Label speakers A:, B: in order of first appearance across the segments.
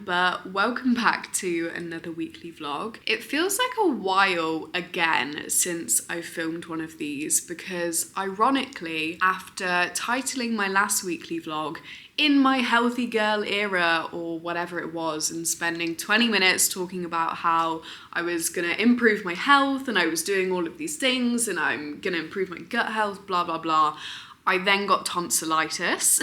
A: but welcome back to another weekly vlog. It feels like a while again since I filmed one of these because ironically, after titling my last weekly vlog in my healthy girl era or whatever it was and spending 20 minutes talking about how I was gonna improve my health and I was doing all of these things and I'm gonna improve my gut health, blah, blah, blah, I then got tonsillitis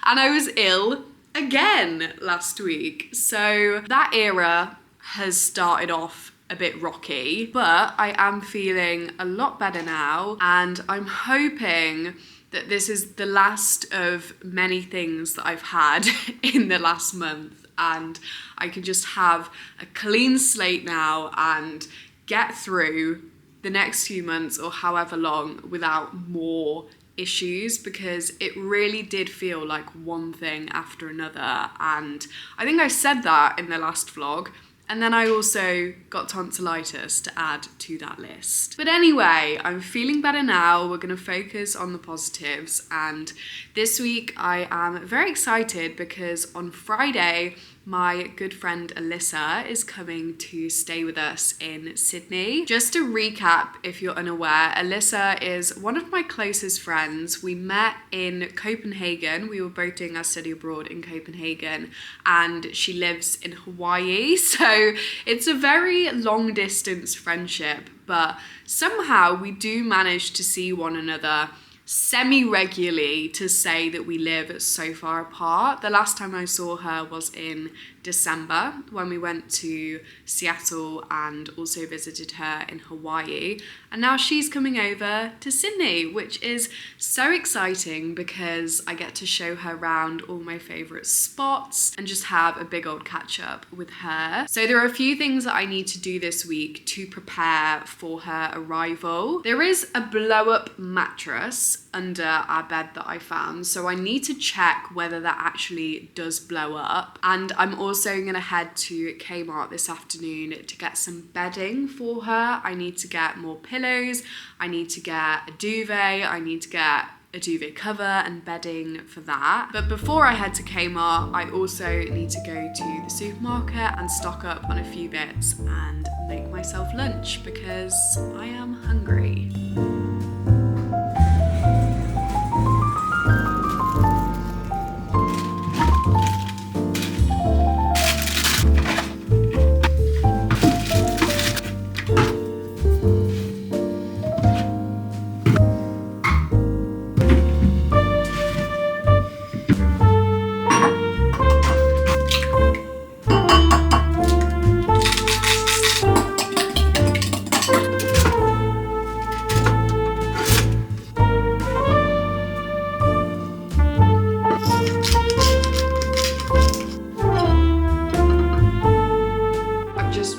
A: and I was ill again last week. So that era has started off a bit rocky, but I am feeling a lot better now and I'm hoping that this is the last of many things that I've had in the last month and I can just have a clean slate now and get through the next few months or however long without more issues, because it really did feel like one thing after another, and I think I said that in the last vlog. And then I also got tonsillitis to add to that list. But anyway, I'm feeling better now. We're gonna focus on the positives. And this week I am very excited because on Friday, my good friend Alyssa is coming to stay with us in Sydney. Just to recap, if you're unaware, Alyssa is one of my closest friends. We met in Copenhagen. We were both doing our study abroad in Copenhagen and she lives in Hawaii. So it's a very long distance friendship, but somehow we do manage to see one another semi-regularly to say that we live so far apart. The last time I saw her was in December when we went to Seattle and also visited her in Hawaii. And now she's coming over to Sydney, which is so exciting because I get to show her around all my favourite spots and just have a big old catch up with her. So there are a few things that I need to do this week to prepare for her arrival. There is a blow up mattress under our bed that I found, so I need to check whether that actually does blow up. And I'm also gonna head to Kmart this afternoon to get some bedding for her. I need to get more pillows, I need to get a duvet, I need to get a duvet cover and bedding for that. But before I head to Kmart, I also need to go to the supermarket and stock up on a few bits and make myself lunch because I am hungry.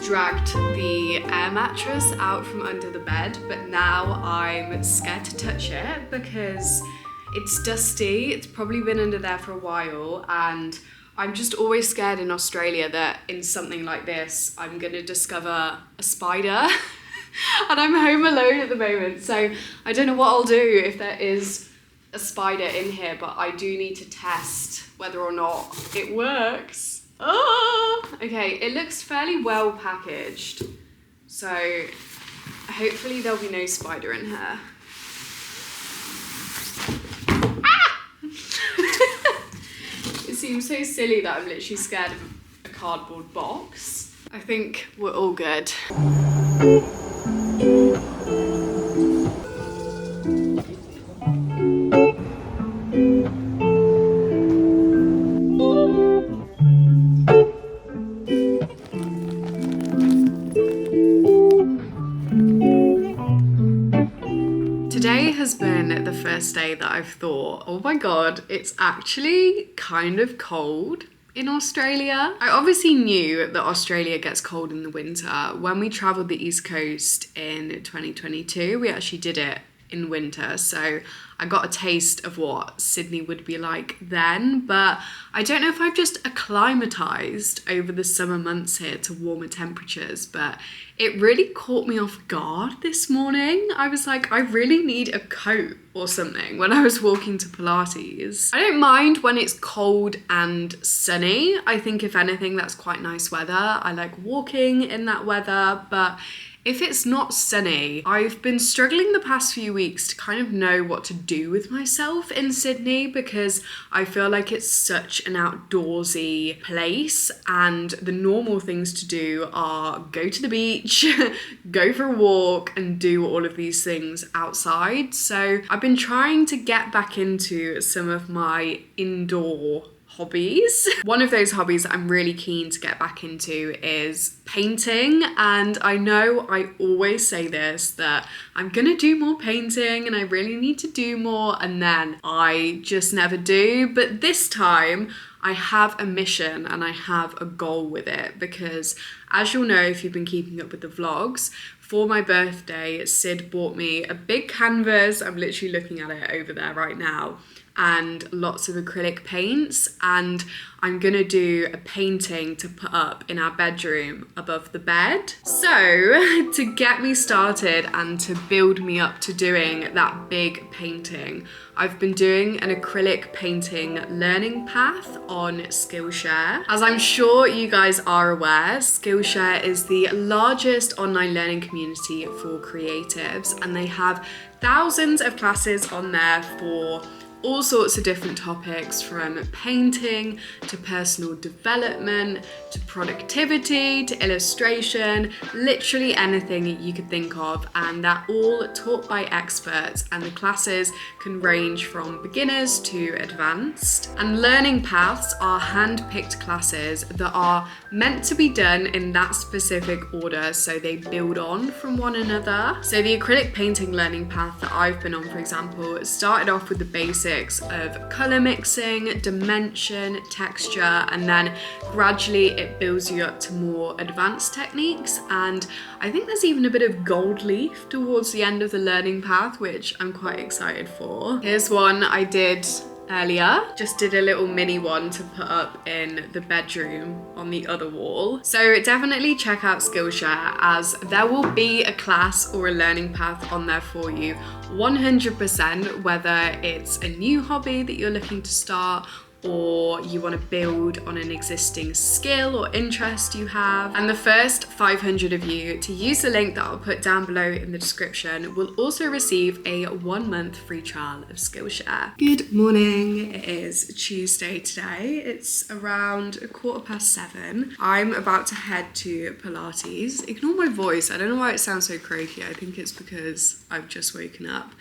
A: Dragged the air mattress out from under the bed, but now I'm scared to touch it because it's dusty. It's probably been under there for a while, and I'm just always scared in Australia that in something like this I'm gonna discover a spider and I'm home alone at the moment, so I don't know what I'll do if there is a spider in here, but I do need to test whether or not it works. Oh, okay, it looks fairly well packaged, so hopefully there'll be no spider in here. Ah! It seems so silly that I'm literally scared of a cardboard box. I think we're all good. Today has been the first day that I've thought, oh my god, it's actually kind of cold in Australia. I obviously knew that Australia gets cold in the winter. When we travelled the East Coast in 2022, we actually did it in winter, so I got a taste of what Sydney would be like then, but I don't know if I've just acclimatized over the summer months here to warmer temperatures, but it really caught me off guard this morning. I was like, I really need a coat or something when I was walking to Pilates. I don't mind when it's cold and sunny. I think if anything, that's quite nice weather. I like walking in that weather, but if it's not sunny, I've been struggling the past few weeks to kind of know what to do with myself in Sydney, because I feel like it's such an outdoorsy place and the normal things to do are go to the beach, go for a walk and do all of these things outside. So I've been trying to get back into some of my indoor hobbies. One of those hobbies that I'm really keen to get back into is painting, and I know I always say this, that I'm gonna do more painting and I really need to do more, and then I just never do. But this time I have a mission and I have a goal with it, because as you'll know if you've been keeping up with the vlogs, for my birthday Sid bought me a big canvas. I'm literally looking at it over there right now, and lots of acrylic paints, and I'm gonna do a painting to put up in our bedroom above the bed. So to get me started and to build me up to doing that big painting, I've been doing an acrylic painting learning path on Skillshare. As I'm sure you guys are aware, Skillshare is the largest online learning community for creatives, and they have thousands of classes on there for all sorts of different topics, from painting to personal development to productivity to illustration, literally anything you could think of, and they're all taught by experts, and the classes can range from beginners to advanced. And learning paths are hand-picked classes that are meant to be done in that specific order, so they build on from one another. So the acrylic painting learning path that I've been on, for example, started off with the basics of color mixing, dimension, texture, and then gradually it builds you up to more advanced techniques. And I think there's even a bit of gold leaf towards the end of the learning path, which I'm quite excited for. Here's one I did earlier. Just did a little mini one to put up in the bedroom on the other wall. So definitely check out Skillshare, as there will be a class or a learning path on there for you 100%, whether it's a new hobby that you're looking to start, or you want to build on an existing skill or interest you have. And the first 500 of you to use the link that I'll put down below in the description will also receive a 1-month free trial of Skillshare. Good morning, it is Tuesday today. It's around 7:15. I'm about to head to Pilates. Ignore my voice, I don't know why it sounds so croaky. I think it's because I've just woken up.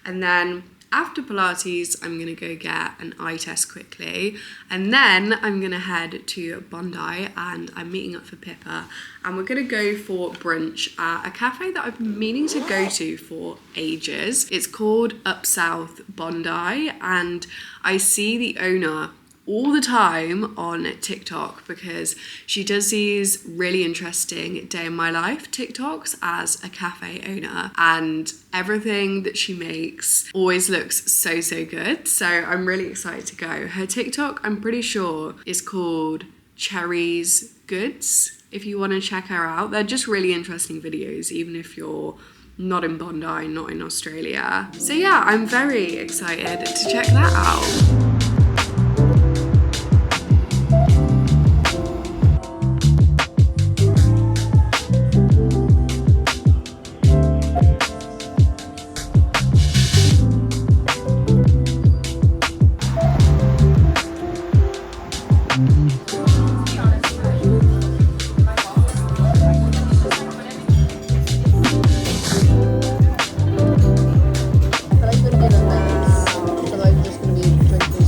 A: And then after Pilates, I'm gonna go get an eye test quickly, and then I'm gonna head to Bondi and I'm meeting up for Pippa, and we're gonna go for brunch at a cafe that I've been meaning to go to for ages. It's called Up South Bondi, and I see the owner all the time on TikTok because she does these really interesting day in my life TikToks as a cafe owner, and everything that she makes always looks so good. So I'm really excited to go. Her TikTok, I'm pretty sure, is called Cherries Goods. If you want to check her out, they're just really interesting videos, even if you're not in Bondi, not in Australia. So yeah, I'm very excited to check that out.
B: Otherwise, we're just gonna be drinking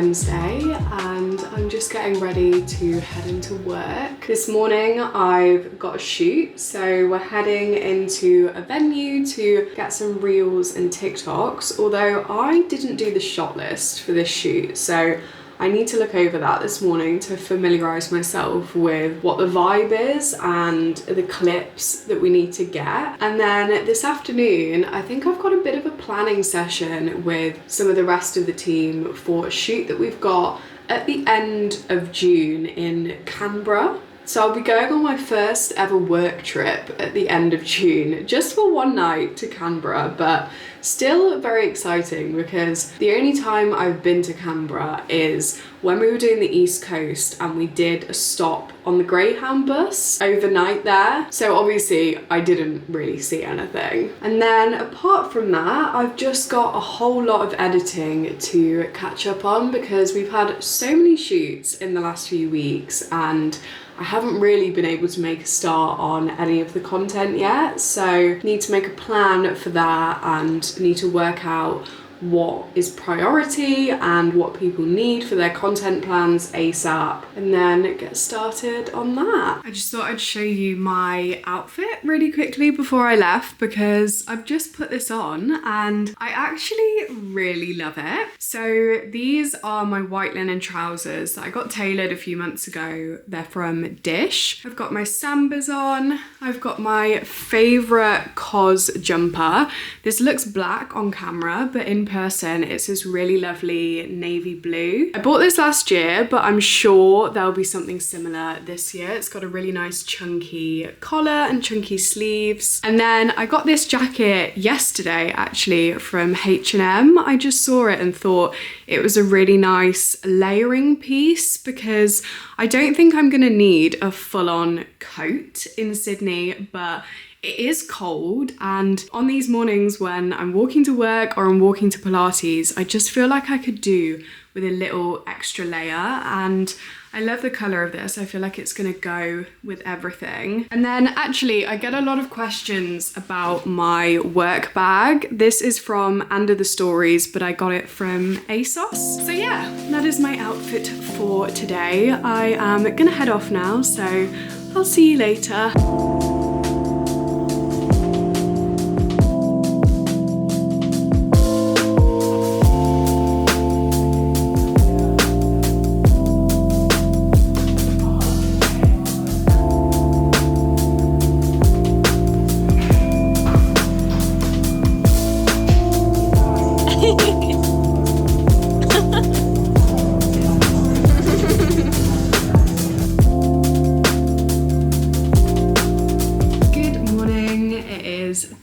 A: Wednesday and I'm just getting ready to head into work. This morning I've got a shoot, so we're heading into a venue to get some reels and TikToks, although I didn't do the shot list for this shoot, so I need to look over that this morning to familiarise myself with what the vibe is and the clips that we need to get. And then this afternoon, I think I've got a bit of a planning session with some of the rest of the team for a shoot that we've got at the end of June in Canberra. So I'll be going on my first ever work trip at the end of June, just for one night to Canberra, but still very exciting because the only time I've been to Canberra is when we were doing the East Coast and we did a stop on the Greyhound bus overnight there. So obviously I didn't really see anything. And then apart from that, I've just got a whole lot of editing to catch up on because we've had so many shoots in the last few weeks and I haven't really been able to make a start on any of the content yet, so need to make a plan for that and need to work out what is priority and what people need for their content plans ASAP, and then get started on that. I just thought I'd show you my outfit really quickly before I left because I've just put this on and I actually really love it. So these are my white linen trousers that I got tailored a few months ago. They're from Dish. I've got my Sambas on. I've got my favourite COS jumper. This looks black on camera, but in person it's this really lovely navy blue. I bought this last year, but I'm sure there'll be something similar this year. It's got a really nice chunky collar and chunky sleeves. And then I got this jacket yesterday actually from H&M. I just saw it and thought it was a really nice layering piece because I don't think I'm gonna need a full-on coat in Sydney, but it is cold, and on these mornings when I'm walking to work or I'm walking to Pilates, I just feel like I could do with a little extra layer, and I love the colour of this. I feel like it's gonna go with everything. And then actually I get a lot of questions about my work bag. This is from Under the Stories, but I got it from ASOS. So yeah, that is my outfit for today. I am gonna head off now, so I'll see you later.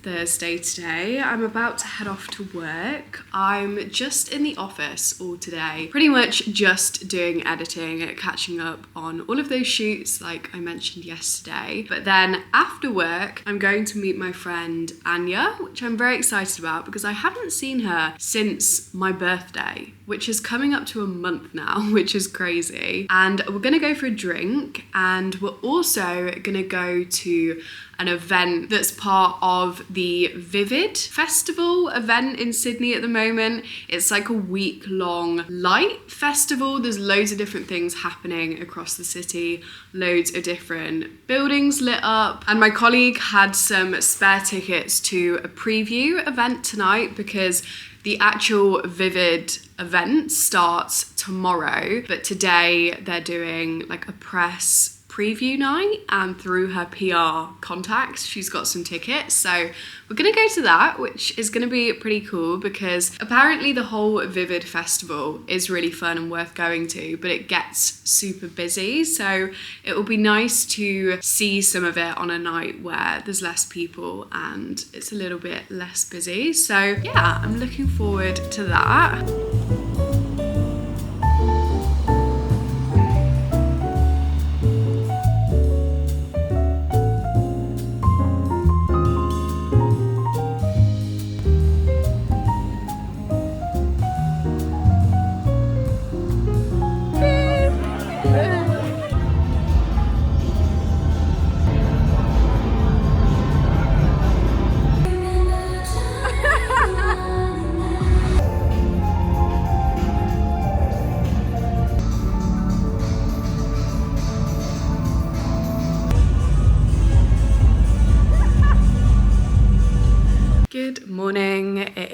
A: Thursday today. I'm about to head off to work. I'm just in the office all today, pretty much just doing editing, catching up on all of those shoots like I mentioned yesterday. But then after work, I'm going to meet my friend Anya, which I'm very excited about because I haven't seen her since my birthday, which is coming up to a month now, which is crazy. And we're gonna go for a drink, and we're also gonna go to an event that's part of the Vivid Festival event in Sydney at the moment. It's like a week-long light festival. There's loads of different things happening across the city, loads of different buildings lit up. And my colleague had some spare tickets to a preview event tonight because the actual Vivid event starts tomorrow, but today they're doing like a press preview night, and through her PR contacts she's got some tickets, so we're gonna go to that, which is gonna be pretty cool because apparently the whole Vivid festival is really fun and worth going to, but it gets super busy, so it will be nice to see some of it on a night where there's less people and it's a little bit less busy. So yeah, I'm looking forward to that.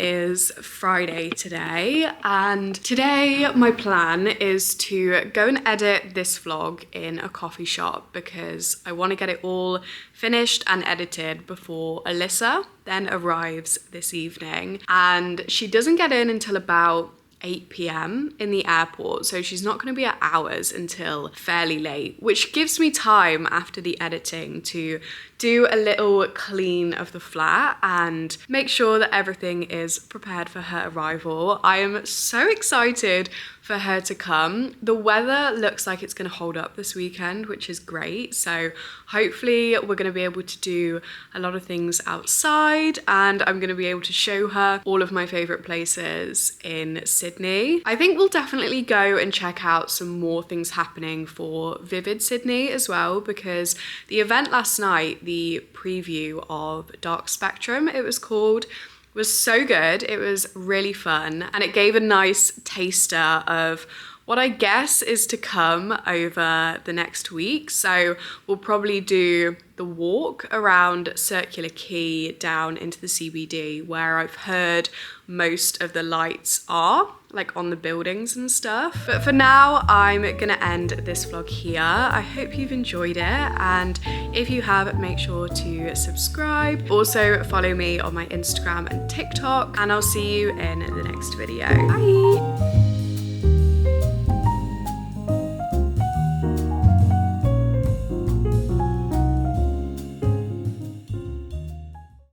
A: is Friday today, and today my plan is to go and edit this vlog in a coffee shop because I want to get it all finished and edited before Alyssa then arrives this evening. And she doesn't get in until about 8 p.m. in the airport, so she's not going to be at ours until fairly late, which gives me time after the editing to do a little clean of the flat and make sure that everything is prepared for her arrival. I am so excited for her to come. The weather looks like it's going to hold up this weekend, which is great, so hopefully we're going to be able to do a lot of things outside, and I'm going to be able to show her all of my favourite places in Sydney. I think we'll definitely go and check out some more things happening for Vivid Sydney as well, because the event last night, the preview of Dark Spectrum, it was called, was so good. It was really fun, and it gave a nice taster of what I guess is to come over the next week. So we'll probably do the walk around Circular Quay down into the CBD, where I've heard most of the lights are, like on the buildings and stuff. But for now, I'm gonna end this vlog here. I hope you've enjoyed it, and if you have, make sure to subscribe. Also follow me on my Instagram and TikTok, and I'll see you in the next video. Bye!